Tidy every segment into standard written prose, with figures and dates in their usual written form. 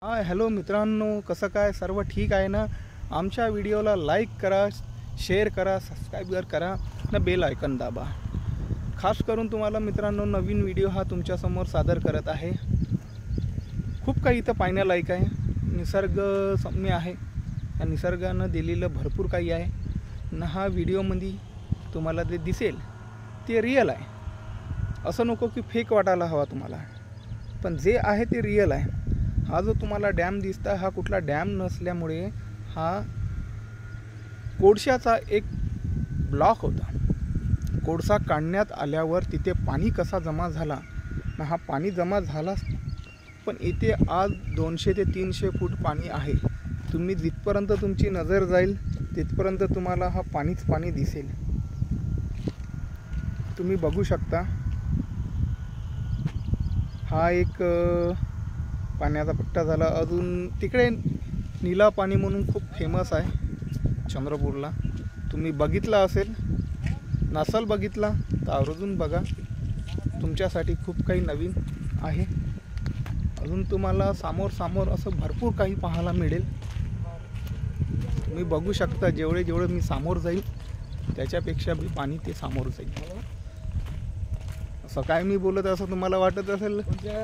Hi hello मित्रांनो, कसं काय? सर्व ठीक आहे ना? आमच्या व्हिडिओला लाईक करा, शेअर करा, सबस्क्राईब करा आणि बेल आयकॉन दाबा. खास करून तुम्हाला मित्रांनो नवीन व्हिडिओ हा तुमच्यासमोर सादर करत आहे. खूप काही इथं पाहण्यालायक आहे. निसर्ग सौम्य आहे. या निसर्गानं दिलेलं भरपूर काही आहे ना. हा व्हिडिओमध्ये तुम्हाला जे दिसेल ते रिअल आहे. असं नको की फेक वाटायला हवा तुम्हाला, पण जे आहे ते रिअल आहे. हा जो तुम्हाला डॅम दिसता हा कुठला डॅम नसल्यामुळे हा कोळशाचा एक ब्लॉक होता. कोळसा काढण्यात आल्यावर तिथे पाणी कसा जमा झाला ना, हा पाणी जमा झाला, पण इथे आज 200 ते 300 फूट पाणी आहे. तुम्ही जिथपर्यंत तुमची नजर जाईल तिथपर्यंत तुम्हाला हा पाणीच पाणी दिसेल. तुम्ही बघू शकता हा एक पाण्याचा पट्टा झाला. अजून तिकडे नीला पाणी म्हणून खूप फेमस आहे चंद्रपूरला. तुम्ही बघितला असेल, नसल बघितला तर आवर्जून बघा. तुमच्यासाठी खूप काही नवीन आहे. अजून तुम्हाला समोर असं भरपूर काही पाहायला मिळेल. तुम्ही बघू शकता जेवढे मी समोर जाईल त्याच्यापेक्षा बी पाणी ते समोर जाईल. असं काय मी बोलत असं तुम्हाला वाटत असेल,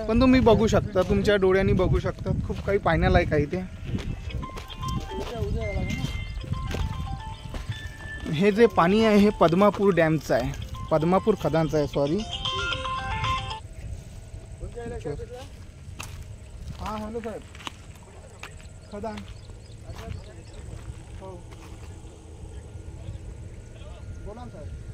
पण तुम्ही बघू शकता, तुमच्या डोळ्यांनी बघू शकता. खूप काही पाहण्यालायक आहे ते. हे जे पाणी आहे हे पद्मापूर डॅमचं आहे, पद्मापूर खदानचं आहे. सॉरी. हां हॅलो साहेब, खदान. हो बोला ना साहेब.